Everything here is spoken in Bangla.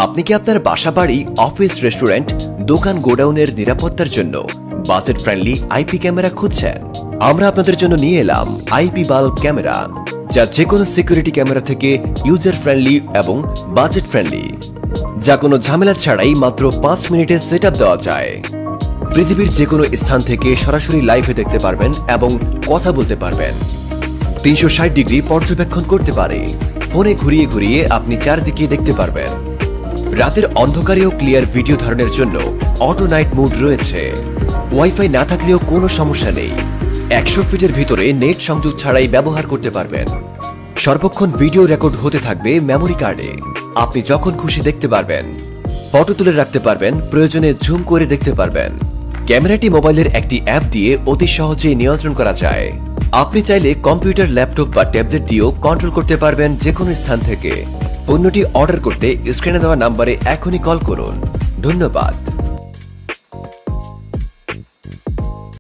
আপনি কি আপনার বাসা, বাড়ি, অফিস, রেস্টুরেন্ট, দোকান, গোডাউনের নিরাপত্তার জন্য বাজেট ফ্রেন্ডলি আইপি ক্যামেরা খুঁজছেন? আমরা আপনাদের জন্য নিয়ে এলাম আইপি বাল্ব ক্যামেরা, যা যে কোনো সিকিউরিটি ক্যামেরা থেকে ইউজার ফ্রেন্ডলি এবং বাজেট ফ্রেন্ডলি, যা কোনো ঝামেলা ছাড়াই মাত্র 5 মিনিটে সেটআপ দেওয়া যায়। পৃথিবীর যে কোনো স্থান থেকে সরাসরি লাইভে দেখতে পারবেন এবং কথা বলতে পারবেন। 360 ডিগ্রি পর্যবেক্ষণ করতে পারে। ফোনে ঘুরিয়ে ঘুরিয়ে আপনি চারদিকে দেখতে পারবেন। রাতের অন্ধকারেও ক্লিয়ার ভিডিও ধারণের জন্য অটো নাইট মোড রয়েছে। ওয়াইফাই না থাকলেও কোনো সমস্যা নেই। 100 ফিটের ভিতরে নেট সংযোগ ছাড়াই ব্যবহার করতে পারবেন। সর্বক্ষণ ভিডিও রেকর্ড হতে থাকবে মেমোরি কার্ডে। আপনি যখন খুশি দেখতে পারবেন। ফটো তুলে রাখতে পারবেন, প্রয়োজনে জুম করে দেখতে পারবেন। ক্যামেরাটি মোবাইলের একটি অ্যাপ দিয়ে অতি সহজেই নিয়ন্ত্রণ করা যায়। আপনি চাইলে কম্পিউটার, ল্যাপটপ বা ট্যাবলেট দিয়েও কন্ট্রোল করতে পারবেন যে কোনো স্থান থেকে। পণ্যটি অর্ডার করতে স্ক্রিনে দেওয়া নাম্বারে এখনই কল করুন। ধন্যবাদ।